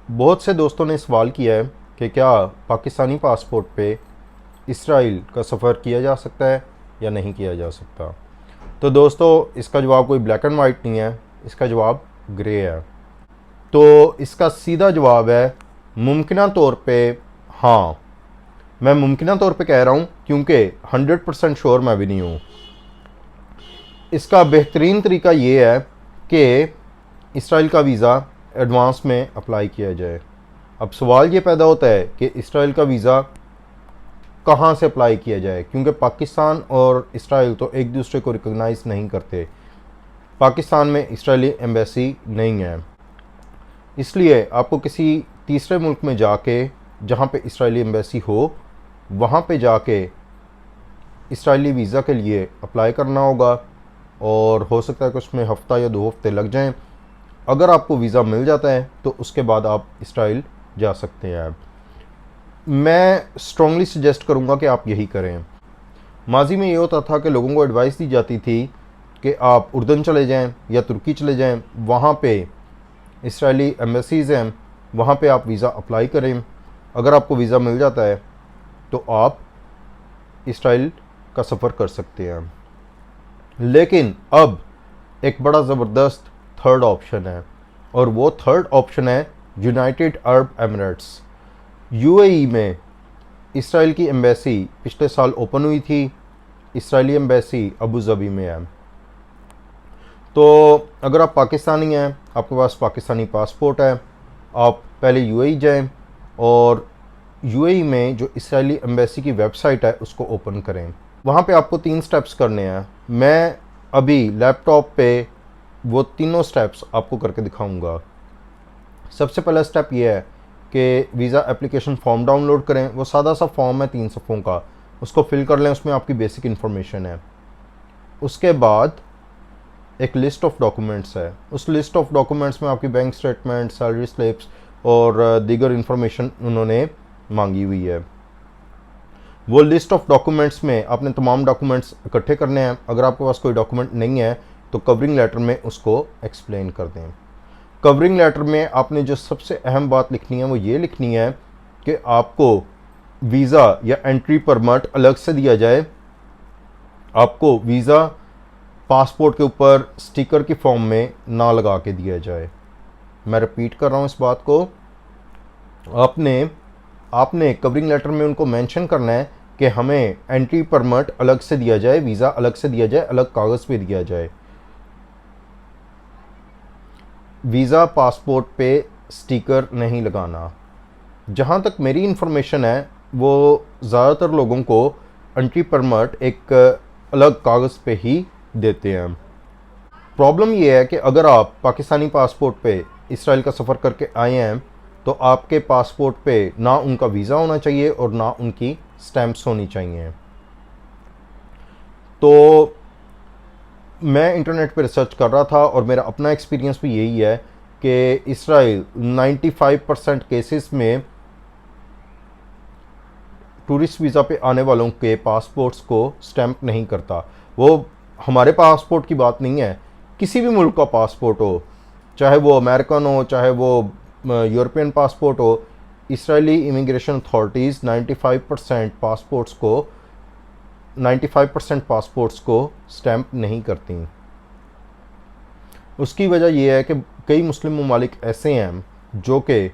बहुत से दोस्तों ने सवाल किया है कि क्या पाकिस्तानी पासपोर्ट पे इसराइल का सफ़र किया जा सकता है या नहीं किया जा सकता। तो दोस्तों, इसका जवाब कोई ब्लैक एंड वाइट नहीं है, इसका जवाब ग्रे है। तो इसका सीधा जवाब है मुमकिना तौर पे हाँ। मैं मुमकिना तौर पे कह रहा हूँ क्योंकि 100% श्योर मैं भी नहीं हूँ। इसका बेहतरीन तरीका ये है कि इसराइल का वीज़ा एडवांस में अप्लाई किया जाए। अब सवाल ये पैदा होता है कि इसराइल का वीज़ा कहाँ से अप्लाई किया जाए, क्योंकि पाकिस्तान और इसराइल तो एक दूसरे को रिकॉग्नाइज नहीं करते। पाकिस्तान में इसराइली एम्बेसी नहीं है, इसलिए आपको किसी तीसरे मुल्क में जाके जहाँ पे इसराइली एम्बेसी हो वहाँ पे जाके इसराइली वीज़ा के लिए अप्लाई करना होगा, और हो सकता है कि उसमें हफ़्ता या 2 हफ्ते लग जाएं। अगर आपको वीज़ा मिल जाता है तो उसके बाद आप इसराइल जा सकते हैं। मैं स्ट्रॉन्गली सजेस्ट करूँगा कि आप यही करें। माजी में ये होता था कि लोगों को एडवाइस दी जाती थी कि आप उर्दन चले जाएं या तुर्की चले जाएं, वहाँ पे इसराइली एम्बेसीज़ हैं, वहाँ पे आप वीज़ा अप्लाई करें। अगर आपको वीज़ा मिल जाता है तो आप इसराइल का सफ़र कर सकते हैं। लेकिन अब एक बड़ा ज़बरदस्त थर्ड ऑप्शन है, और वो थर्ड ऑप्शन है यूनाइटेड अरब एमिरेट्स। यूएई में इसराइल की एम्बेसी पिछले साल ओपन हुई थी। इसराइली एम्बेसी अबू धाबी में है। तो अगर आप पाकिस्तानी हैं, आपके पास पाकिस्तानी पासपोर्ट है, आप पहले यूएई जाएं और यूएई में जो इसराइली एम्बेसी की वेबसाइट है उसको ओपन करें। वहाँ पे आपको 3 स्टेप्स करने हैं। मैं अभी लैपटॉप पे वो तीनों स्टेप्स आपको करके दिखाऊंगा। सबसे पहला स्टेप ये है कि वीज़ा एप्लीकेशन फॉर्म डाउनलोड करें। वो सादा सा फॉर्म है 3 सफ़ों का, उसको फिल कर लें। उसमें आपकी बेसिक इन्फॉर्मेशन है। उसके बाद एक लिस्ट ऑफ डॉक्यूमेंट्स है। उस लिस्ट ऑफ डॉक्यूमेंट्स में आपकी बैंक स्टेटमेंट, सैलरी स्लिप्स और दीगर इन्फॉर्मेशन उन्होंने मांगी हुई है। वो लिस्ट ऑफ डॉक्यूमेंट्स में आपने तमाम डॉक्यूमेंट्स इकट्ठे करने हैं। अगर आपके पास कोई डॉक्यूमेंट नहीं है तो कवरिंग लेटर में उसको एक्सप्लेन कर दें। कवरिंग लेटर में आपने जो सबसे अहम बात लिखनी है वो ये लिखनी है कि आपको वीज़ा या एंट्री परमिट अलग से दिया जाए। आपको वीज़ा पासपोर्ट के ऊपर स्टिकर की फॉर्म में ना लगा के दिया जाए। मैं रिपीट कर रहा हूँ इस बात को। आपने कवरिंग लेटर में उनको मेंशन करना है कि हमें एंट्री परमिट अलग से दिया जाए, वीज़ा अलग से दिया जाए, अलग कागज़ पे दिया जाए। वीज़ा पासपोर्ट पे स्टिकर नहीं लगाना। जहाँ तक मेरी इन्फॉर्मेशन है वो ज़्यादातर लोगों को एंट्री परमिट एक अलग कागज़ पे ही देते हैं। प्रॉब्लम ये है कि अगर आप पाकिस्तानी पासपोर्ट पे इसराइल का सफ़र करके आए हैं तो आपके पासपोर्ट पे ना उनका वीज़ा होना चाहिए और ना उनकी स्टैम्प्स होनी चाहिए। तो मैं इंटरनेट पे रिसर्च कर रहा था और मेरा अपना एक्सपीरियंस भी यही है कि इसराइल 95% केसेस में टूरिस्ट वीज़ा पे आने वालों के पासपोर्ट्स को स्टैम्प नहीं करता। वो हमारे पासपोर्ट की बात नहीं है, किसी भी मुल्क का पासपोर्ट हो, चाहे वो अमेरिकन हो, चाहे वो यूरोपियन पासपोर्ट हो, इसराइली इमिग्रेशन अथॉरिटीज़ 95% पासपोर्ट्स को स्टैम्प नहीं करती। उसकी वजह यह है कि कई मुस्लिम ममालिक ऐसे हैं जो कि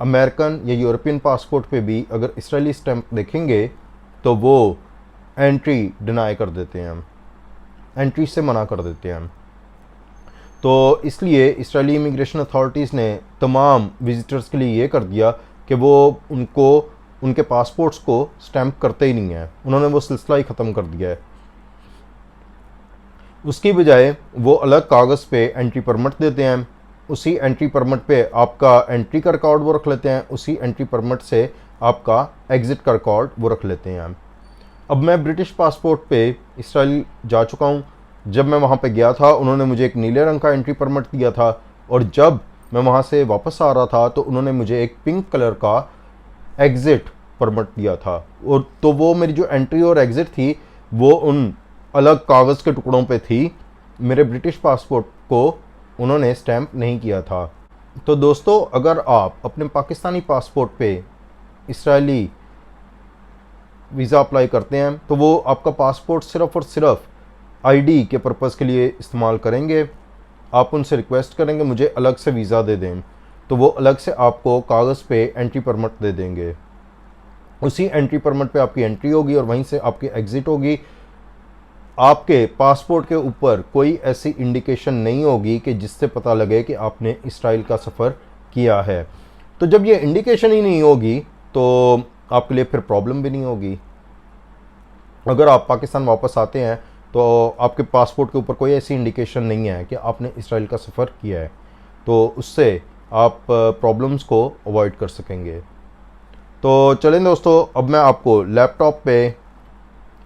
अमेरिकन या यूरोपियन पासपोर्ट पे भी अगर इसराइली स्टैम्प देखेंगे तो वो एंट्री डिनाई कर देते हैं, एंट्री से मना कर देते हैं। तो इसलिए इसराइली इमिग्रेशन अथॉरिटीज़ ने तमाम विजिटर्स के लिए ये कर दिया कि वो उनके पासपोर्ट्स को स्टैम्प करते ही नहीं हैं। उन्होंने वो सिलसिला ही ख़त्म कर दिया है। उसकी बजाय वो अलग कागज़ पे एंट्री परमिट देते हैं। उसी एंट्री परमिट पे आपका एंट्री का रिकॉर्ड वो रख लेते हैं, उसी एंट्री परमिट से आपका एग्ज़िट का रिकॉर्ड वो रख लेते हैं। अब मैं ब्रिटिश पासपोर्ट पे इसराइल जा चुका हूँ। जब मैं वहाँ पे गया था उन्होंने मुझे एक नीले रंग का एंट्री परमिट दिया था, और जब मैं वहाँ से वापस आ रहा था तो उन्होंने मुझे एक पिंक कलर का एग्ज़िट परमिट दिया था। और तो वो मेरी जो एंट्री और एग्ज़िट थी वो उन अलग कागज़ के टुकड़ों पे थी। मेरे ब्रिटिश पासपोर्ट को उन्होंने स्टैम्प नहीं किया था। तो दोस्तों, अगर आप अपने पाकिस्तानी पासपोर्ट पे इसराइली वीज़ा अप्लाई करते हैं तो वो आपका पासपोर्ट सिर्फ़ और सिर्फ आईडी के पर्पज़ के लिए इस्तेमाल करेंगे। आप उनसे रिक्वेस्ट करेंगे मुझे अलग से वीज़ा दे दें, तो वो अलग से आपको कागज़ पे एंट्री परमिट दे देंगे। उसी एंट्री परमिट पे आपकी एंट्री होगी और वहीं से आपकी एग्ज़िट होगी। आपके पासपोर्ट के ऊपर कोई ऐसी इंडिकेशन नहीं होगी कि जिससे पता लगे कि आपने इसराइल का सफ़र किया है। तो जब ये इंडिकेशन ही नहीं होगी तो आपके लिए फिर प्रॉब्लम भी नहीं होगी। अगर आप पाकिस्तान वापस आते हैं तो आपके पासपोर्ट के ऊपर कोई ऐसी इंडिकेशन नहीं है कि आपने इसराइल का सफ़र किया है, तो उससे आप प्रॉब्लम्स को अवॉइड कर सकेंगे। तो चलें दोस्तों, अब मैं आपको लैपटॉप पे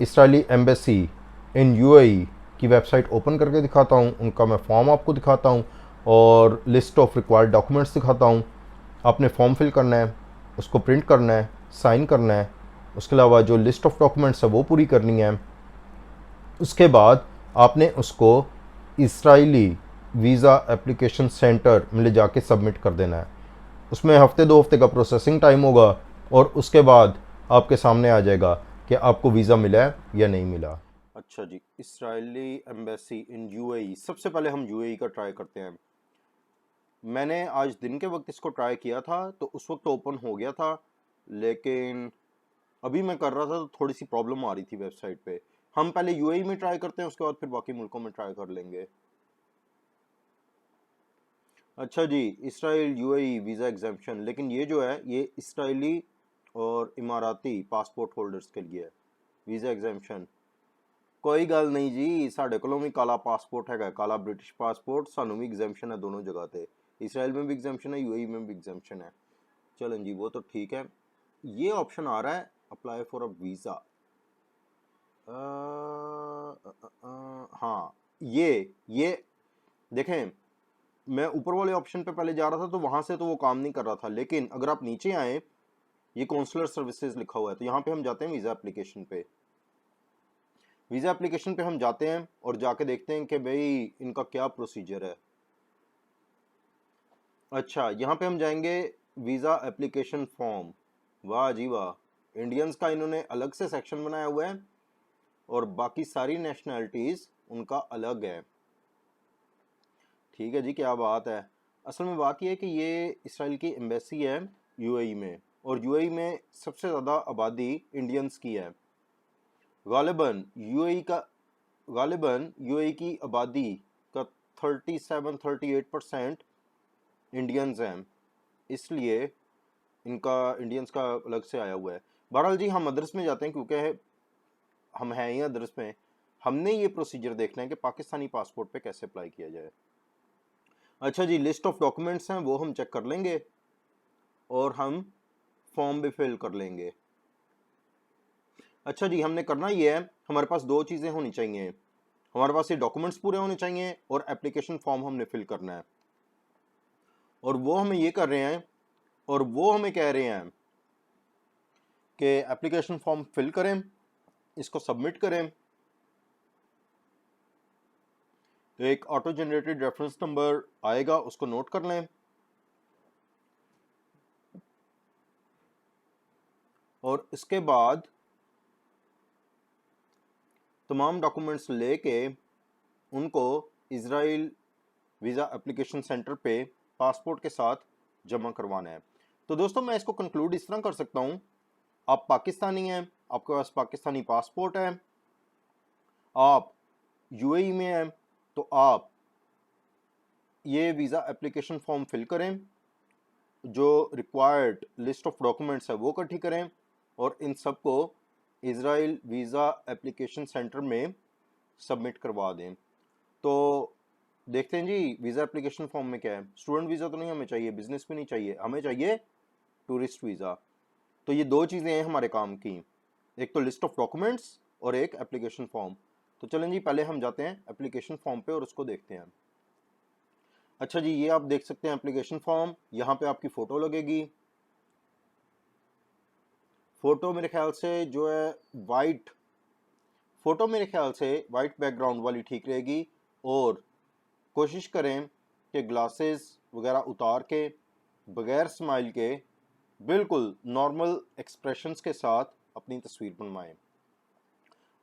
इसराइली एम्बेसी इन यूएई की वेबसाइट ओपन करके दिखाता हूँ, उनका मैं फॉर्म आपको दिखाता हूँ और लिस्ट ऑफ रिक्वायर्ड डॉक्यूमेंट्स दिखाता हूँ। आपने फॉर्म फिल करना है, उसको प्रिंट करना है, साइन करना है, उसके अलावा जो लिस्ट ऑफ डॉक्यूमेंट्स है वो पूरी करनी है। उसके बाद आपने उसको इसराइली वीज़ा एप्लीकेशन सेंटर में ले जाके सबमिट कर देना है। उसमें हफ्ते 2 हफ्ते का प्रोसेसिंग टाइम होगा और उसके बाद आपके सामने आ जाएगा कि आपको वीज़ा मिला है या नहीं मिला। अच्छा जी, इसराइली एम्बेसी इन यूएई, सबसे पहले हम यूएई का ट्राई करते हैं। मैंने आज दिन के वक्त इसको ट्राई किया था तो उस वक्त ओपन हो गया था, लेकिन अभी मैं कर रहा था तो थोड़ी सी प्रॉब्लम आ रही थी वेबसाइट पे। हम पहले यूएई में ट्राई करते हैं, उसके बाद फिर बाकी मुल्कों में ट्राई कर लेंगे। अच्छा जी, इसराइल यूएई वीज़ा एग्जाम्पशन, लेकिन ये जो है ये इसराइली और इमाराती पासपोर्ट होल्डर्स के लिए है वीज़ा एग्जाम्पशन। कोई गल नहीं जी, साढ़े कोलों भी काला पासपोर्ट है, काला ब्रिटिश पासपोर्ट, सानू भी एग्जाम्पशन है दोनों जगह पे। इसराइल में भी एग्जाम्पशन है, यूएई में भी एग्जाम्पशन है। चलें जी, वो तो ठीक है। ये ऑप्शन आ रहा है अप्लाई फॉर अ वीज़ा। हाँ, ये देखें, मैं ऊपर वाले ऑप्शन पे पहले जा रहा था तो वहां से तो वो काम नहीं कर रहा था, लेकिन अगर आप नीचे आए, ये कौंसलर सर्विसेज लिखा हुआ है, तो यहाँ पे हम जाते हैं वीज़ा एप्लीकेशन पे। वीज़ा एप्लीकेशन पे हम जाते हैं और जाके देखते हैं कि भाई इनका क्या प्रोसीजर है। अच्छा, यहाँ पे हम जाएंगे वीज़ा एप्लीकेशन फॉर्म। वाह जी वाह, इंडियंस का इन्होंने अलग से सेक्शन बनाया हुआ है और बाकी सारी नेशनैलिटीज़ उनका अलग है। ठीक है जी, क्या बात है। असल में बात यह है कि ये इसराइल की एम्बेसी है यूएई में, और यूएई में सबसे ज़्यादा आबादी इंडियंस की है। गालिबन यूएई की आबादी का 37-38% इंडियंस हैं, इसलिए इनका इंडियंस का अलग से आया हुआ है। बहरहाल जी, हम अदर्स में जाते हैं क्योंकि हम हैं ही अदर्स में। हमने ये प्रोसीजर देखना है कि पाकिस्तानी पासपोर्ट पे कैसे अप्लाई किया जाए। अच्छा जी, लिस्ट ऑफ डॉक्यूमेंट्स हैं वो हम चेक कर लेंगे और हम फॉर्म भी फिल कर लेंगे। अच्छा जी, हमने करना ये है, हमारे पास दो चीज़ें होनी चाहिए। हमारे पास ये डॉक्यूमेंट्स पूरे होने चाहिए और एप्लीकेशन फॉर्म हमने फिल करना है, और वो हमें ये कर रहे हैं, और वो हमें कह रहे हैं कि एप्लीकेशन फॉर्म फिल करें, इसको सबमिट करें, तो एक ऑटो जनरेटेड रेफरेंस नंबर आएगा, उसको नोट कर लें, और इसके बाद तमाम डॉक्यूमेंट्स लेके उनको इजराइल वीज़ा एप्लीकेशन सेंटर पे पासपोर्ट के साथ जमा करवाना है। तो दोस्तों, मैं इसको कंक्लूड इस तरह कर सकता हूँ, आप पाकिस्तानी हैं, आपके पास पाकिस्तानी पासपोर्ट है, आप यूएई में हैं, तो आप ये वीज़ा एप्लीकेशन फॉर्म फिल करें, जो रिक्वायर्ड लिस्ट ऑफ डॉक्यूमेंट्स है वो इकट्ठी करें, और इन सब को इजराइल वीज़ा एप्लीकेशन सेंटर में सबमिट करवा दें। तो देखते हैं जी वीज़ा एप्लीकेशन फॉर्म में क्या है। स्टूडेंट वीज़ा तो नहीं हमें चाहिए, बिजनेस भी नहीं चाहिए, हमें चाहिए टूरिस्ट वीज़ा। तो ये दो चीज़ें हैं हमारे काम की, एक तो लिस्ट ऑफ डॉक्यूमेंट्स और एक एप्लीकेशन फॉर्म। तो चलें जी, पहले हम जाते हैं एप्लीकेशन फॉर्म पे और उसको देखते हैं। अच्छा जी, ये आप देख सकते हैं एप्लीकेशन फॉर्म, यहाँ पे आपकी फ़ोटो लगेगी। फ़ोटो मेरे ख्याल से जो है वाइट, फ़ोटो मेरे ख्याल से वाइट बैकग्राउंड वाली ठीक रहेगी, और कोशिश करें कि ग्लासेस वगैरह उतार के, बगैर स्माइल के, बिल्कुल नॉर्मल एक्सप्रेशंस के साथ अपनी तस्वीर बनवाएं।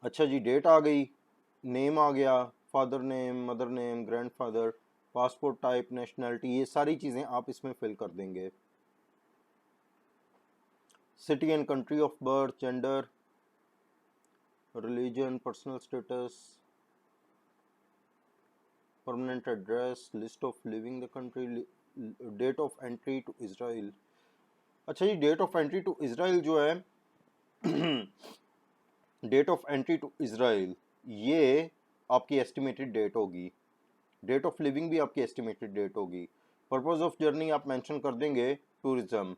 अच्छा जी, डेट आ गई, नेम आ गया, father name, mother name, grandfather, passport type, nationality, ये सारी चीज़ें आप इसमें फिल कर देंगे। City and country of birth, gender, religion, personal status, permanent address, list of living the country, date of entry to Israel. अच्छा जी, date of entry to Israel जो है, date of entry to Israel ये आपकी estimated date होगी। Date of living भी आपकी estimated date होगी। पर्पस ऑफ जर्नी आप मेंशन कर देंगे टूरिज्म।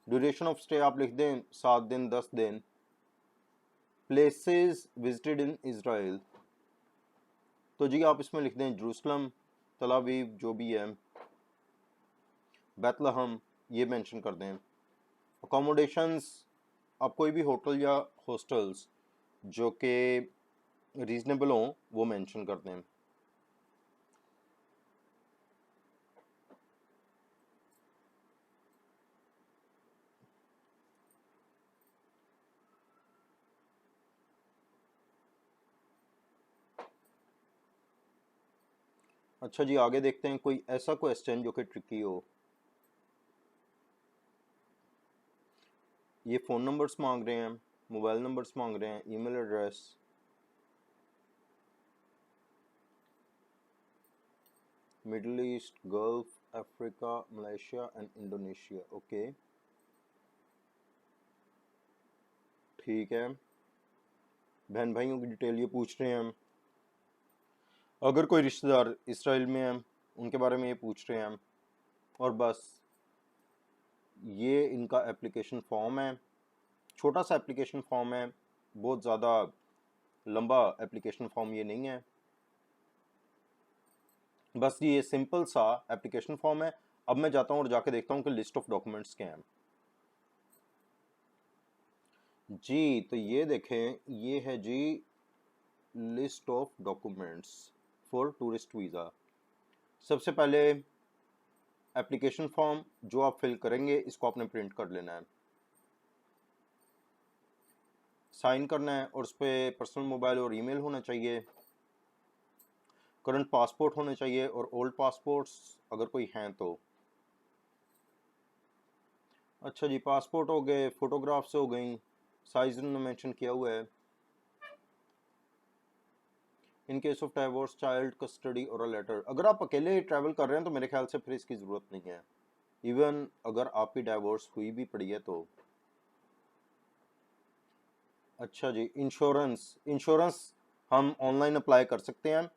ड्यूरेशन ऑफ स्टे आप लिख दें 7 दिन 10 दिन। प्लेसेस विजिटेड इन इसराइल, तो जी आप इसमें लिख दें जेरूसलम, तल अवीव, जो भी है, बैतलहम, ये मेंशन कर दें। अकोमोडेशंस आप कोई भी होटल या हॉस्टल्स जो कि रीजनेबल हों वो मेंशन कर दें। अच्छा जी, आगे देखते हैं कोई ऐसा क्वेश्चन जो कि ट्रिकी हो। ये फ़ोन नंबर्स मांग रहे हैं, मोबाइल नंबर्स मांग रहे हैं, email address, middle east, gulf, Africa, Malaysia and Indonesia. Okay, ठीक है। बहन भाइयों की डिटेल ये पूछ रहे हैं। अगर कोई रिश्तेदार इसराइल में है उनके बारे में ये पूछ रहे हैं। और बस ये इनका एप्लीकेशन फॉर्म है, छोटा सा एप्लीकेशन फॉर्म है, बहुत ज़्यादा लंबा एप्लीकेशन फॉर्म ये नहीं है। बस ये सिंपल सा एप्लीकेशन फॉर्म है। अब मैं जाता हूँ और जाके देखता हूँ कि लिस्ट ऑफ डॉक्यूमेंट्स क्या हैं। जी तो ये देखें, ये है जी list of documents for tourist visa. सबसे पहले एप्लीकेशन फॉर्म जो आप फिल करेंगे इसको आपने प्रिंट कर लेना है, साइन करना है और उस पर पर्सनल मोबाइल और ईमेल होना चाहिए। करंट पासपोर्ट होने चाहिए और ओल्ड पासपोर्ट्स अगर कोई हैं तो। अच्छा जी, पासपोर्ट हो गए, फोटोग्राफ्स हो गई, साइज उन्होंने मेंशन किया हुआ है। In case of divorce, child custody और अ लेटर। अगर आप अकेले ट्रैवल कर रहे हैं तो मेरे ख्याल से फिर इसकी ज़रूरत नहीं है, इवन अगर आपकी डाइवोर्स हुई भी पड़ी है तो। अच्छा जी, इंश्योरेंस, इंश्योरेंस हम ऑनलाइन अप्लाई कर सकते हैं।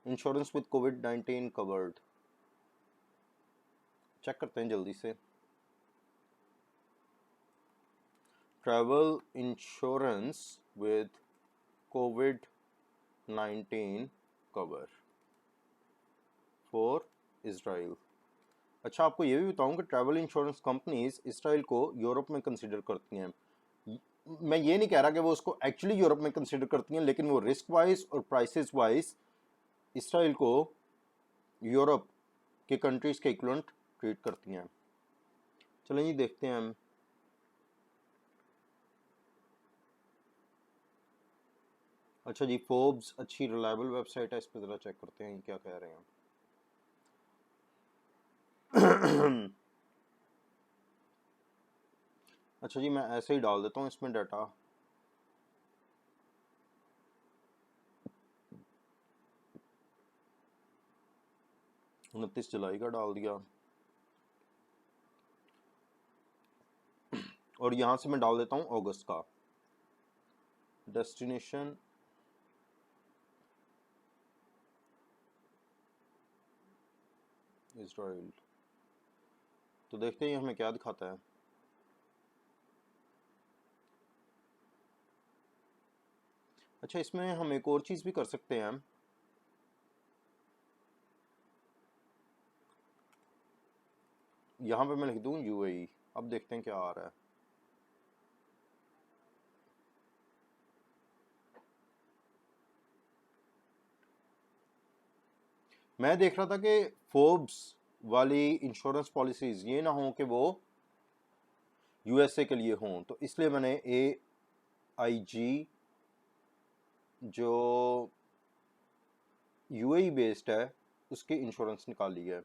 इंश्योरेंस विद कोविड-19 कवर्ड, चेक करते हैं जल्दी से। ट्रैवल इंश्योरेंस विद कोविड-19 कवर फॉर इसराइल। अच्छा, आपको ये भी बताऊं कि ट्रैवल इंश्योरेंस कंपनीज इसराइल को यूरोप में कंसिडर करती हैं। मैं ये नहीं कह रहा कि वो उसको एक्चुअली यूरोप में कंसिडर करती हैं, लेकिन वो रिस्क वाइज और प्राइसेस वाइज इसराइल को यूरोप के कंट्रीज के इक्वलेंट ट्रीट करती हैं। चलें जी देखते हैं हम। अच्छा जी, फोर्ब्स अच्छी रिलायबल वेबसाइट है, इस पर ज़रा चेक करते हैं क्या कह रहे हैं। अच्छा जी, मैं ऐसे ही डाल देता हूँ इसमें डाटा। उनतीस जुलाई का डाल दिया और यहाँ से मैं डाल देता हूँ अगस्त का। डेस्टिनेशन इसराइल, तो देखते हैं ये हमें क्या दिखाता है। अच्छा, इसमें हम एक और चीज़ भी कर सकते हैं। यहाँ पे मैं लिख दूँ यूएई, अब देखते हैं क्या आ रहा है। मैं देख रहा था कि फोर्ब्स वाली इंश्योरेंस पॉलिसीज ये ना हो कि वो यूएसए के लिए हों, तो इसलिए मैंने AIG जो यूएई बेस्ड है उसकी इंश्योरेंस निकाली है।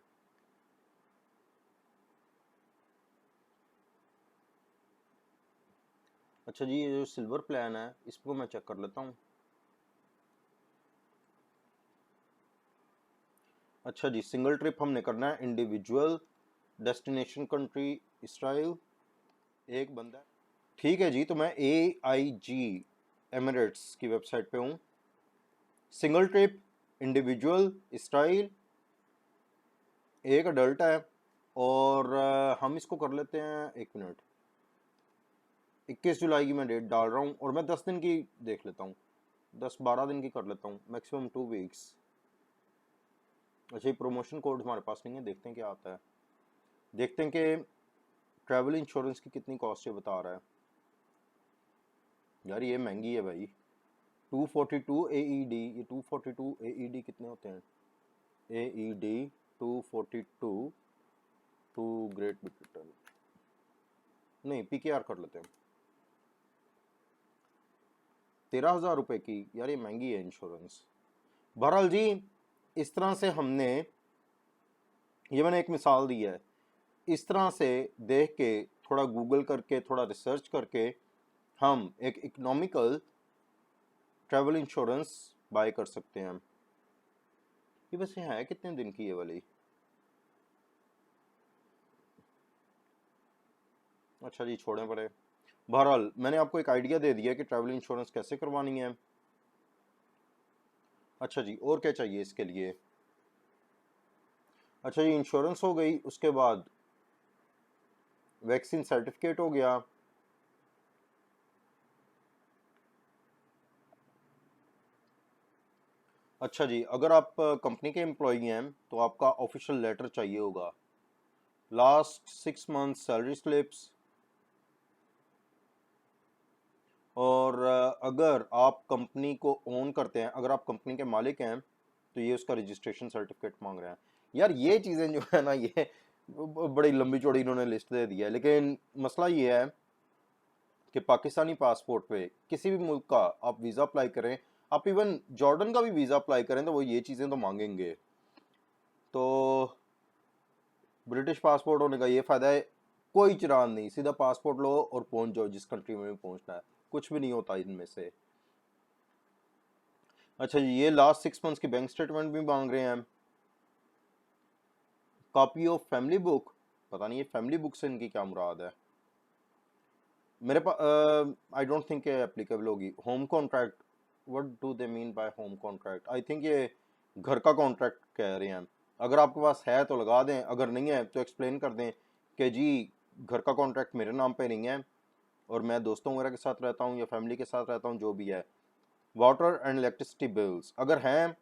अच्छा जी, ये जो सिल्वर प्लान है इसको मैं चेक कर लेता हूँ। अच्छा जी, सिंगल ट्रिप हमने करना है, इंडिविजुअल, डेस्टिनेशन कंट्री इसराइल, एक बंदा। ठीक है जी, तो मैं AIG एमिरेट्स की वेबसाइट पे हूँ। सिंगल ट्रिप, इंडिविजुअल, इसराइल, एक अडल्ट है, और हम इसको कर लेते हैं, एक मिनट, 21 जुलाई की मैं डेट डाल रहा हूँ और मैं 10 दिन की देख लेता हूँ, 10-12 दिन की कर लेता हूँ, मैक्सिमम 2 वीक्स। अच्छा, ये प्रमोशन कोड हमारे पास नहीं है, देखते हैं क्या आता है। देखते हैं कि ट्रैवल इंश्योरेंस की कितनी कॉस्ट है बता रहा है। यार ये महंगी है भाई, 242 AED। ये 242 AED कितने होते हैं? AED 242 टू ग्रेट ब्रिटेन, नहीं PKR कर लेते हैं, 13,000 रुपए की। यार ये महंगी है इंश्योरेंस। बहरहाल जी, इस तरह से हमने, ये मैंने एक मिसाल दी है, इस तरह से देख के, थोड़ा गूगल करके, थोड़ा रिसर्च करके हम एक इकोनॉमिकल ट्रैवल इंश्योरेंस बाय कर सकते हैं। ये वैसे है कितने दिन की ये वाली? अच्छा जी, छोड़ें पड़े। बहरहाल मैंने आपको एक आइडिया दे दिया कि ट्रैवल इंश्योरेंस कैसे करवानी है। अच्छा जी, और क्या चाहिए इसके लिए? अच्छा जी, इंश्योरेंस हो गई, उसके बाद वैक्सीन सर्टिफिकेट हो गया। अच्छा जी, अगर आप कंपनी के एम्प्लॉई हैं तो आपका ऑफिशियल लेटर चाहिए होगा, लास्ट 6 मंथ सैलरी स्लिप्स, और अगर आप कंपनी को ओन करते हैं, अगर आप कंपनी के मालिक हैं तो ये उसका रजिस्ट्रेशन सर्टिफिकेट मांग रहे हैं। यार ये चीज़ें जो है ना, ये बड़ी लंबी चौड़ी इन्होंने लिस्ट दे दी है, लेकिन मसला ये है कि पाकिस्तानी पासपोर्ट पे किसी भी मुल्क का आप वीज़ा अप्लाई करें, आप इवन जॉर्डन का भी वीज़ा अप्लाई करें तो वो ये चीज़ें तो मांगेंगे। तो ब्रिटिश पासपोर्ट होने का ये फ़ायदा है, कोई चरान नहीं, सीधा पासपोर्ट लो और पहुंच जाओ जिस कंट्री में भी पहुंचना है, कुछ भी नहीं होता इनमें से। अच्छा जी, ये लास्ट 6 मंथ्स की बैंक स्टेटमेंट भी मांग रहे हैं। कॉपी ऑफ फैमिली बुक, पता नहीं ये फैमिली बुक से इनकी क्या मुराद है। मेरे पास आई डोंट थिंक ये एप्लीकेबल होगी। Home contract, what do they mean by home contract? I think ये घर का कॉन्ट्रैक्ट कह रहे हैं। अगर आपके पास है तो लगा दें, अगर नहीं है तो एक्सप्लेन कर दें कि जी घर का कॉन्ट्रैक्ट मेरे नाम पे नहीं है और मैं दोस्तों वगैरह के साथ रहता हूँ या फैमिली के साथ रहता हूँ, जो भी है। वाटर एंड इलेक्ट्रिसिटी बिल्स अगर हैं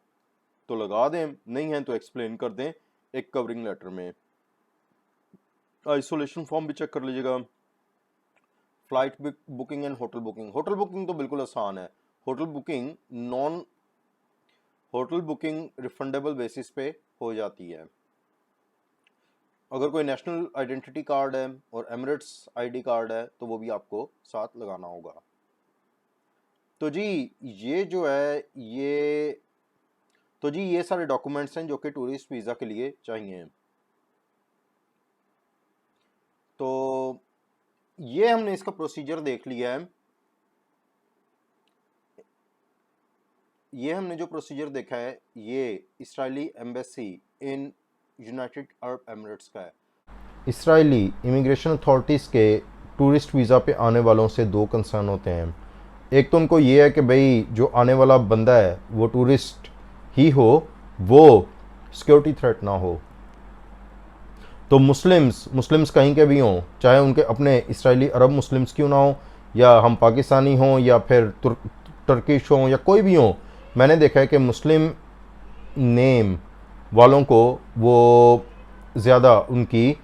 तो लगा दें, नहीं है तो एक्सप्लेन कर दें एक कवरिंग लेटर में। आइसोलेशन फॉर्म भी चेक कर लीजिएगा। Flight booking and hotel booking, hotel booking तो बिल्कुल आसान है। Hotel booking hotel booking refundable basis पे हो जाती है। अगर कोई नेशनल आइडेंटिटी कार्ड है और एमिरेट्स आईडी कार्ड है तो वो भी आपको साथ लगाना होगा। तो जी ये जो है ये सारे डॉक्यूमेंट्स हैं जो कि टूरिस्ट वीज़ा के लिए चाहिए। तो ये हमने इसका प्रोसीजर देख लिया है। ये हमने जो प्रोसीजर देखा है ये Israeli embassy in United Arab Emirates का है। इसराइली इमिग्रेशन अथॉरिटीज़ के टूरिस्ट वीज़ा पे आने वालों से दो कंसर्न होते हैं। एक तो उनको ये है कि भाई जो आने वाला बंदा है वो टूरिस्ट ही हो, वो सिक्योरिटी थ्रेट ना हो। तो मुस्लिम्स कहीं के भी हों, चाहे उनके अपने इसराइली अरब मुस्लिम्स क्यों ना हो, या हम पाकिस्तानी हों या फिर टर्किश हों या कोई भी हों, मैंने देखा है कि मुस्लिम नेम वालों को वो ज़्यादा उनकी,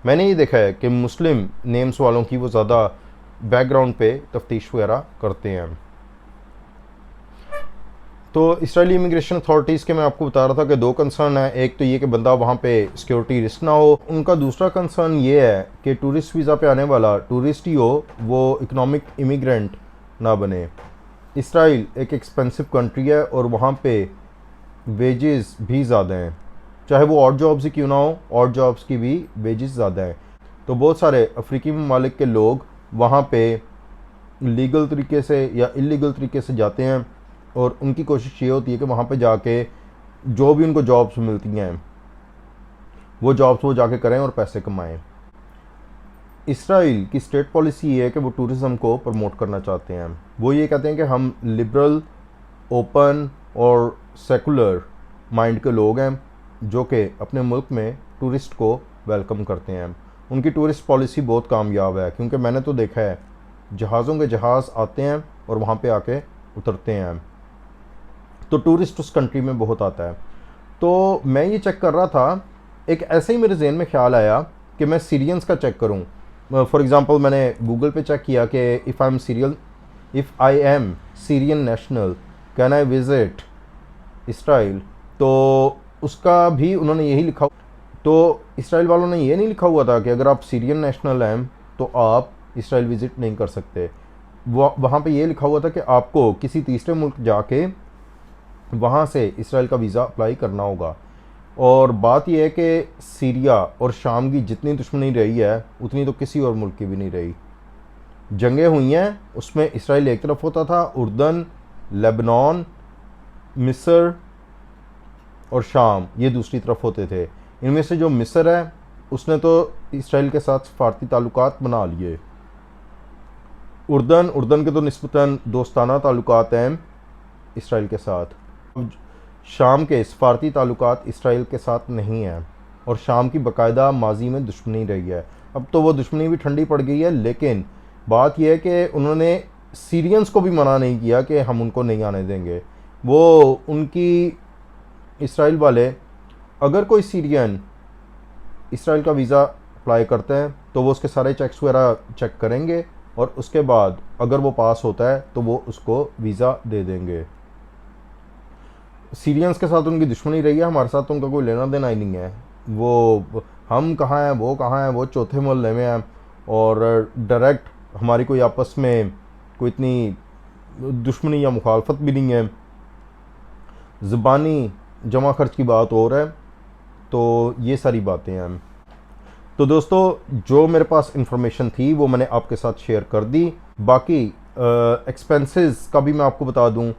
मैंने ये देखा है कि मुस्लिम नेम्स वालों की वो ज़्यादा बैकग्राउंड पे तफ्तीश वगैरह करते हैं। तो इसराइली इमिग्रेशन अथॉरिटीज़ के मैं आपको बता रहा था कि दो कंसर्न है। एक तो ये कि बंदा वहाँ पे सिक्योरिटी रिस्क ना हो। उनका दूसरा कंसर्न ये है कि टूरिस्ट वीज़ा पे आने वाला टूरिस्ट ही हो, वो इकोनॉमिक इमिग्रेंट ना बने। इसराइल एक एक्सपेंसिव कंट्री है और वहाँ पे वेजेस भी ज़्यादा हैं, चाहे वो और जॉब्स ही क्यों ना हो, और जॉब्स की भी वेजेस ज़्यादा हैं। तो बहुत सारे अफ्रीकी ममालिक के लोग वहाँ पे लीगल तरीके से या इलीगल तरीके से जाते हैं और उनकी कोशिश ये होती है कि वहाँ पे जाके जो भी उनको जॉब्स मिलती हैं वो जॉब्स वो जाके करें और पैसे कमाएं। इसराइल की स्टेट पॉलिसी ये है कि वो टूरिज़्म को प्रमोट करना चाहते हैं। वो ये कहते हैं कि हम लिबरल, ओपन और सेकुलर माइंड के लोग हैं जो कि अपने मुल्क में टूरिस्ट को वेलकम करते हैं। उनकी टूरिस्ट पॉलिसी बहुत कामयाब है, क्योंकि मैंने तो देखा है जहाज़ों के जहाज़ आते हैं और वहाँ पे आके उतरते हैं, तो टूरिस्ट उस कंट्री में बहुत आता है। तो मैं ये चेक कर रहा था, एक ऐसे ही मेरे जहन में ख्याल आया कि मैं सीरियंस का चेक करूं। फॉर एग्ज़ाम्पल मैंने गूगल पे चेक किया कि if I am Syrian national can I visit Israel, तो उसका भी उन्होंने यही लिखा। तो इसराइल वालों ने ये नहीं लिखा हुआ था कि अगर आप सीरियन नेशनल हैं तो आप इसराइल विज़िट नहीं कर सकते। वहाँ पे ये लिखा हुआ था कि आपको किसी तीसरे मुल्क जाके वहाँ से इसराइल का वीज़ा अप्लाई करना होगा। और बात यह है कि सीरिया और शाम की जितनी दुश्मनी रही है उतनी तो किसी और मुल्क की भी नहीं रही। जंगें हुई हैं, उसमें इसराइल एक तरफ होता था, उर्दन, लेबनान, मिस्र और शाम ये दूसरी तरफ होते थे। इनमें से जो मिस्र है उसने तो इसराइल के साथ सफारती ताल्लुकात बना लिए। उर्दन के तो निस्बतन दोस्ताना ताल्लुकात हैं इसराइल के साथ। शाम के सफारती ताल्लुकात इसराइल के साथ नहीं हैं और शाम की बाकायदा माजी में दुश्मनी रही है। अब तो वो दुश्मनी भी ठंडी पड़ गई है, लेकिन बात यह है कि उन्होंने सीरियंस को भी मना नहीं किया कि हम उनको नहीं आने देंगे। वो उनकी इसराइल वाले, अगर कोई सीरियन इसराइल का वीज़ा अप्लाई करते हैं तो वो उसके सारे चेक्स वगैरह चेक करेंगे और उसके बाद अगर वो पास होता है तो वो उसको वीज़ा दे देंगे। सीरियंस के साथ उनकी दुश्मनी रही है, हमारे साथ तो उनका कोई लेना देना ही नहीं है। वो हम कहाँ हैं, वो कहाँ हैं, वो चौथे मोहल्ले में हैं और डायरेक्ट हमारी कोई आपस में कोई इतनी दुश्मनी या मुखालफत भी नहीं है। ज़बानी जमा खर्च की बात और है। तो ये सारी बातें हैं। तो दोस्तों, जो मेरे पास इंफॉर्मेशन थी वो मैंने आपके साथ शेयर कर दी। बाकी एक्सपेंसेस का भी मैं आपको बता दूं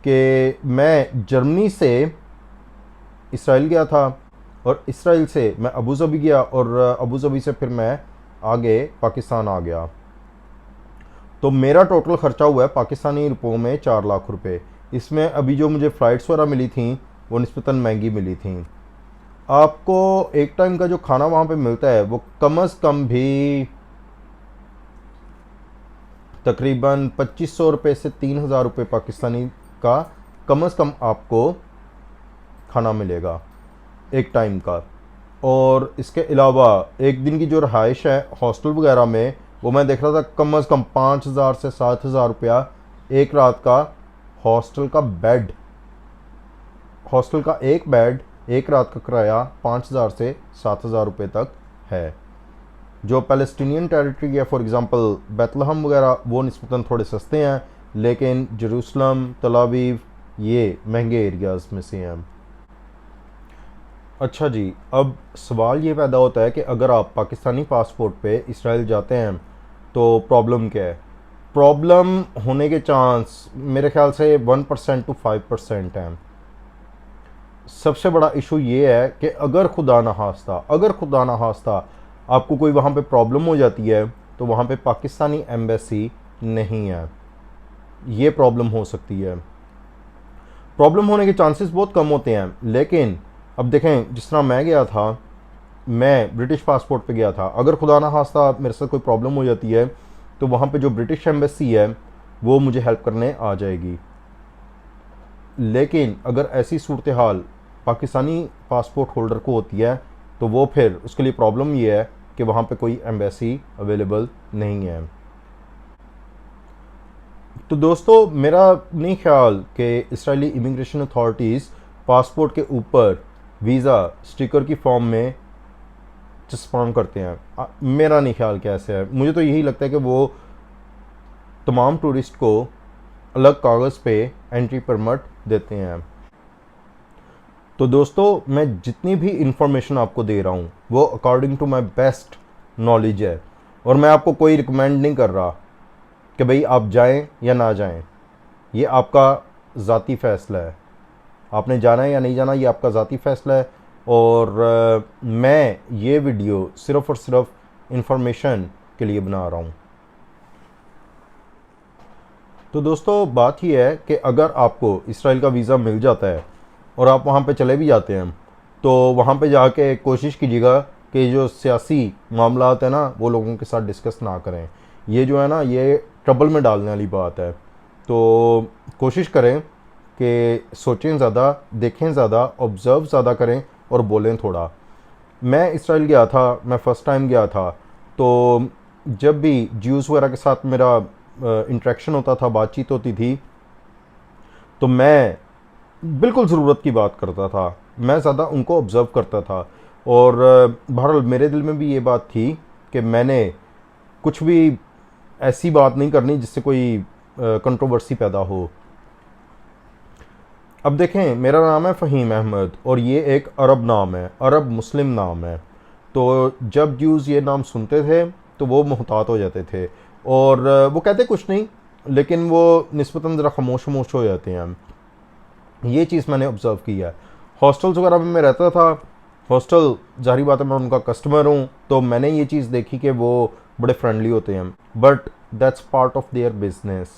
कि मैं जर्मनी से इसराइल गया था और इसराइल से मैं अबू धाबी गया और अबू धाबी से फिर मैं आगे पाकिस्तान आ गया। तो मेरा टोटल ख़र्चा हुआ है पाकिस्तानी रुपयों में 4 लाख रुपए। इसमें अभी जो मुझे फ़्लाइट्स वगैरह मिली थी वो निस्बतन महंगी मिली थी। आपको एक टाइम का जो खाना वहाँ पे मिलता है वो कम से कम भी तकरीबन 2500 रुपये से 3000 रुपये पाकिस्तानी का कम से कम आपको खाना मिलेगा एक टाइम का। और इसके अलावा एक दिन की जो रहाइश है हॉस्टल वगैरह में, वो मैं देख रहा था कम से कम 5000 से 7000 रुपया एक रात का हॉस्टल का बेड। हॉस्टल का एक बेड एक रात का किराया 5000 से 7000 रुपये तक है। जो पैलेस्टीनियन टेरिटरी है, फॉर एग्ज़ाम्पल बैतलहम वगैरह, वो निस्बतन थोड़े सस्ते हैं, लेकिन जेरूसलम, तल अवीव ये महंगे एरियाज़ में से हैं। अच्छा जी, अब सवाल ये पैदा होता है कि अगर आप पाकिस्तानी पासपोर्ट पे इसराइल जाते हैं तो प्रॉब्लम क्या है? प्रॉब्लम होने के चांस मेरे ख्याल से 1% to 5% हैं। सबसे बड़ा इशू ये है कि अगर खुदा न खास्ता आपको कोई वहाँ पे प्रॉब्लम हो जाती है तो वहाँ पे पाकिस्तानी एम्बेसी नहीं है। ये प्रॉब्लम हो सकती है। प्रॉब्लम होने के चांसेस बहुत कम होते हैं, लेकिन अब देखें जिस तरह मैं गया था, मैं ब्रिटिश पासपोर्ट पे गया था। अगर खुदा न खास्ता मेरे साथ कोई प्रॉब्लम हो जाती है तो वहाँ पे जो ब्रिटिश एम्बेसी है वो मुझे हेल्प करने आ जाएगी। लेकिन अगर ऐसी सूरत हाल पाकिस्तानी पासपोर्ट होल्डर को होती है तो वो फिर उसके लिए प्रॉब्लम ये है कि वहाँ पे कोई एम्बेसी अवेलेबल नहीं है। तो दोस्तों मेरा नहीं ख्याल कि इसराइली इमिग्रेशन अथॉरिटीज़ पासपोर्ट के ऊपर वीज़ा स्टिकर की फॉर्म में स्पैम करते हैं। मेरा नहीं ख्याल कि ऐसे है। मुझे तो यही लगता है कि वो तमाम टूरिस्ट को अलग कागज़ पे एंट्री परमिट देते हैं। तो दोस्तों मैं जितनी भी इंफॉर्मेशन आपको दे रहा हूँ वो according to my best knowledge है, और मैं आपको कोई रिकमेंड नहीं कर रहा कि भाई आप जाएं या ना जाएं। ये आपका ज़ाती फ़ैसला है, आपने जाना है या नहीं जाना ये आपका ज़ाती फ़ैसला है। और मैं ये वीडियो सिर्फ़ और सिर्फ इंफॉर्मेशन के लिए बना रहा हूँ। तो दोस्तों बात ही है कि अगर आपको इसराइल का वीज़ा मिल जाता है और आप वहाँ पे चले भी जाते हैं, तो वहाँ पे जाके कोशिश कीजिएगा कि जो सियासी मामलात है ना वो लोगों के साथ डिस्कस ना करें। ये जो है ना ये ट्रबल में डालने वाली बात है। तो कोशिश करें कि सोचें ज़्यादा, देखें ज़्यादा, ऑब्ज़र्व ज़्यादा करें और बोलें थोड़ा। मैं इसराइल गया था, मैं फ़र्स्ट टाइम गया था, तो जब भी ज्यूज़ वगैरह के साथ मेरा इंटरेक्शन होता था, बातचीत होती थी, तो मैं बिल्कुल ज़रूरत की बात करता था। मैं ज़्यादा उनको ऑब्ज़र्व करता था। और बहरहाल मेरे दिल में भी ये बात थी कि मैंने कुछ भी ऐसी बात नहीं करनी जिससे कोई कंट्रोवर्सी पैदा हो। अब देखें, मेरा नाम है फ़हीम अहमद और ये एक अरब नाम है, अरब मुस्लिम नाम है। तो जब ज्यूज़ ये नाम सुनते थे तो वो मुहतात हो जाते थे, और वो कहते कुछ नहीं लेकिन वो निस्बतन ज़रा खामोश हो जाते हैं। ये चीज़ मैंने ऑब्ज़र्व किया है। हॉस्टल्स वगैरह में मैं रहता था, हॉस्टल ज़ाहिर बात है मैं उनका कस्टमर हूँ, तो मैंने ये चीज़ देखी कि वो बड़े फ्रेंडली होते हैं, but that's part of their business.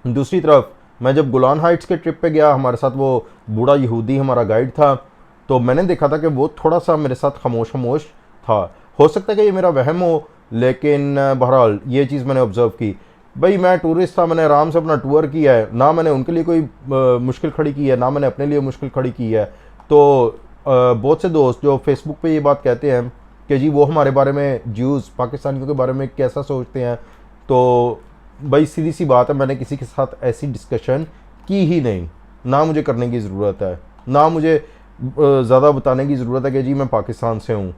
दूसरी तरफ मैं जब गोलान हाइट्स के ट्रिप पे गया, हमारे साथ वो बूढ़ा यहूदी हमारा गाइड था, तो मैंने देखा था कि वो थोड़ा सा मेरे साथ खामोश था। हो सकता है कि ये मेरा वहम हो, लेकिन बहरहाल ये चीज़ मैंने ऑब्ज़र्व की। भाई मैं टूरिस्ट था, मैंने आराम से अपना टूर किया है, ना मैंने उनके लिए कोई मुश्किल खड़ी की है, ना मैंने अपने लिए मुश्किल खड़ी की है। तो बहुत से दोस्त जो फेसबुक पे ये बात कहते हैं कि जी वो हमारे बारे में, ज्यूज़ पाकिस्तानियों के बारे में कैसा सोचते हैं, तो भाई सीधी सी बात है, मैंने किसी के साथ ऐसी डिस्कशन की ही नहीं, ना मुझे करने की ज़रूरत है, ना मुझे ज़्यादा बताने की ज़रूरत है कि जी मैं पाकिस्तान से हूँ।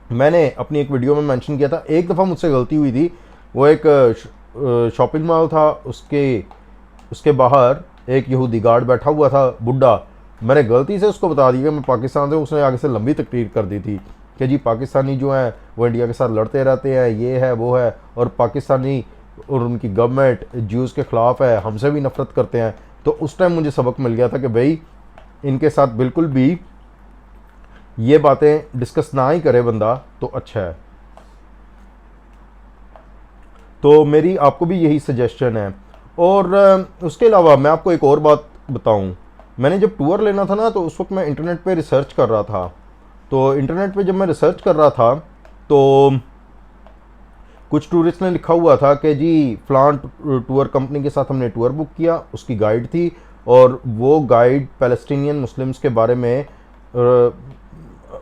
मैंने अपनी एक वीडियो में मेंशन किया था, एक दफ़ा मुझसे गलती हुई थी। वो एक शॉपिंग मॉल था, उसके बाहर एक यहूदी गार्ड बैठा हुआ था, बुढ़ा। मैंने गलती से उसको बता दिया कि मैं पाकिस्तान से। उसने आगे से लंबी तकरीर कर दी थी कि जी पाकिस्तानी जो हैं वो इंडिया के साथ लड़ते रहते हैं, ये है वो है, और पाकिस्तानी और उनकी गवर्नमेंट ज्यूज़ के ख़िलाफ़ है, हमसे भी नफ़रत करते हैं। तो उस टाइम मुझे सबक मिल गया था कि भाई इनके साथ बिल्कुल भी ये बातें डिस्कस ना ही करे बंदा तो अच्छा है। तो मेरी आपको भी यही सजेशन है। और उसके अलावा मैं आपको एक और बात बताऊं, मैंने जब टूर लेना था ना, तो उस वक्त मैं इंटरनेट पे रिसर्च कर रहा था। तो इंटरनेट पे जब मैं रिसर्च कर रहा था तो कुछ टूरिस्ट ने लिखा हुआ था कि जी फ़लान टूर कंपनी के साथ हमने टूर बुक किया, उसकी गाइड थी, और वो गाइड पैलेस्टीनियन मुस्लिम्स के बारे में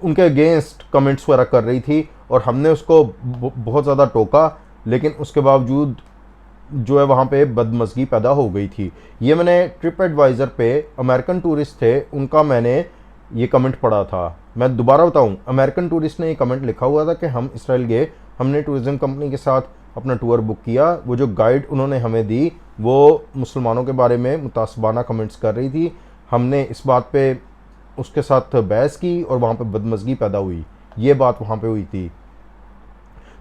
उनके अगेंस्ट कमेंट्स वगैरह कर रही थी, और हमने उसको बहुत ज़्यादा टोका, लेकिन उसके बावजूद जो है वहाँ पे बदमज़गी पैदा हो गई थी। ये मैंने ट्रिप एडवाइज़र पे अमेरिकन टूरिस्ट थे उनका मैंने ये कमेंट पढ़ा था। मैं दोबारा बताऊँ, अमेरिकन टूरिस्ट ने ये कमेंट लिखा हुआ था कि हम इसराइल गए, हमने टूरिज़म कंपनी के साथ अपना टूर बुक किया, वो जो गाइड उन्होंने हमें दी वो मुसलमानों के बारे में मुतासबाना कमेंट्स कर रही थी। हमने इस बात पे उसके साथ बहस की और वहाँ पे बदमज़गी पैदा हुई। ये बात वहाँ पे हुई थी।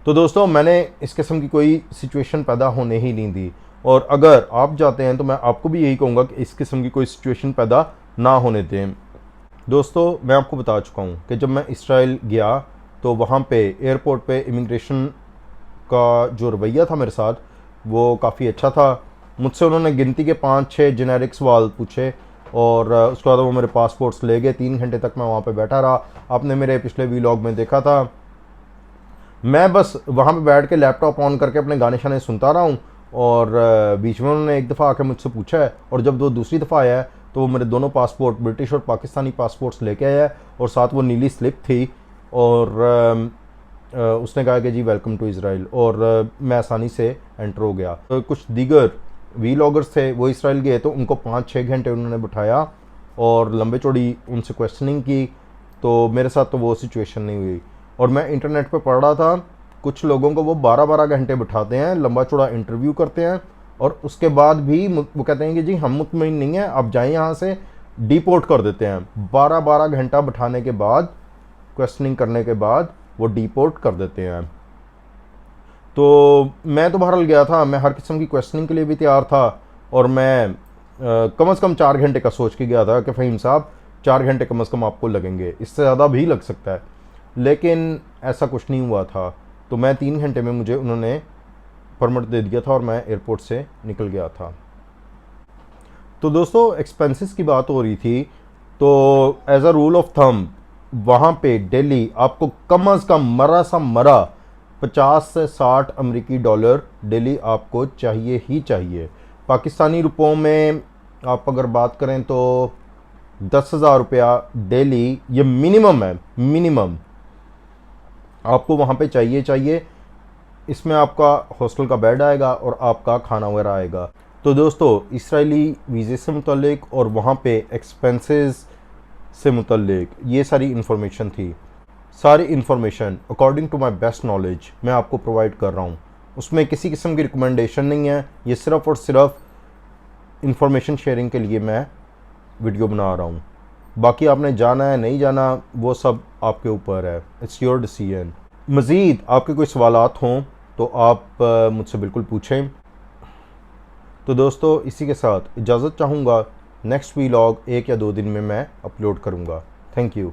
तो दोस्तों मैंने इस किस्म की कोई सिचुएशन पैदा होने ही नहीं दी, और अगर आप जाते हैं तो मैं आपको भी यही कहूँगा कि इस किस्म की कोई सिचुएशन पैदा ना होने दें। दोस्तों मैं आपको बता चुका हूँ कि जब मैं इसराइल गया तो वहाँ पे एयरपोर्ट पे इमिग्रेशन का जो रवैया था मेरे साथ वो काफ़ी अच्छा था। मुझसे उन्होंने गिनती के 5-6 जेनेरिक सवाल पूछे, और उसके बाद वो मेरे पासपोर्ट्स ले गए। 3 घंटे तक मैं वहाँ पे बैठा रहा। आपने मेरे पिछले वीलॉग में देखा था, मैं बस वहाँ पे बैठ के लैपटॉप ऑन करके अपने गाने शाने सुनता रहा हूँ, और बीच में उन्होंने एक दफ़ा आके मुझसे पूछा है, और जब वो दूसरी दफ़ा आया है तो वो मेरे दोनों पासपोर्ट, ब्रिटिश और पाकिस्तानी पासपोर्ट्स लेके आया है, और साथ वो नीली स्लिप थी, और उसने कहा कि जी वेलकम टू इसराइल, और मैं आसानी से एंटर हो गया। तो कुछ दीगर वीलॉगर्स थे वो इसराइल गए, तो उनको 5-6 घंटे उन्होंने बिठाया और लंबे चौड़ी उनसे क्वेश्चनिंग की। तो मेरे साथ तो वो सिचुएशन नहीं हुई। और मैं इंटरनेट पे पढ़ रहा था, कुछ लोगों को वो 12-12 घंटे बिठाते हैं, लंबा चौड़ा इंटरव्यू करते हैं, और उसके बाद भी वो कहते हैं कि जी हम मुतमईन नहीं हैं, आप जाएं यहाँ से, डिपोर्ट कर देते हैं। 12-12 घंटा बिठाने के बाद, क्वेश्चनिंग करने के बाद वो डिपोर्ट कर देते हैं। तो मैं तो बहरहाल गया था, मैं हर किस्म की क्वेश्चनिंग के लिए भी तैयार था, और मैं कम से कम 4 घंटे का सोच के गया था कि फ़हीम साहब 4 घंटे कम से कम आपको लगेंगे, इससे ज़्यादा भी लग सकता है। लेकिन ऐसा कुछ नहीं हुआ था। तो मैं 3 घंटे में मुझे उन्होंने परमिट दे दिया था और मैं एयरपोर्ट से निकल गया था। तो दोस्तों एक्सपेंसेस की बात हो रही थी, तो as a rule of thumb वहाँ पे दिल्ली आपको कम से कम मरा सा मरा 50 से 60 अमेरिकी डॉलर डेली आपको चाहिए ही चाहिए। पाकिस्तानी रुपयों में आप अगर बात करें तो 10,000 रुपया डेली ये मिनिमम है, मिनिमम आपको वहाँ पे चाहिए। इसमें आपका हॉस्टल का बेड आएगा और आपका खाना वगैरह आएगा। तो दोस्तों इसराइली वीज़े से मुतल्लिक और वहाँ पे एक्सपेंसेस से मुतल्लिक ये सारी इन्फॉर्मेशन थी। सारी information according to my best knowledge मैं आपको प्रोवाइड कर रहा हूँ, उसमें किसी किस्म की रिकमेंडेशन नहीं है, ये सिर्फ़ और सिर्फ इन्फॉर्मेशन शेयरिंग के लिए मैं वीडियो बना रहा हूँ। बाकी आपने जाना है नहीं जाना वो सब आपके ऊपर है, इट्स योर डिसीजन। मज़ीद आपके कोई सवालात हों तो आप मुझसे बिल्कुल पूछें। तो दोस्तों इसी के साथ इजाज़त चाहूँगा, नेक्स्ट वीलॉग 1 या 2 दिन में मैं अपलोड करूँगा। Thank you.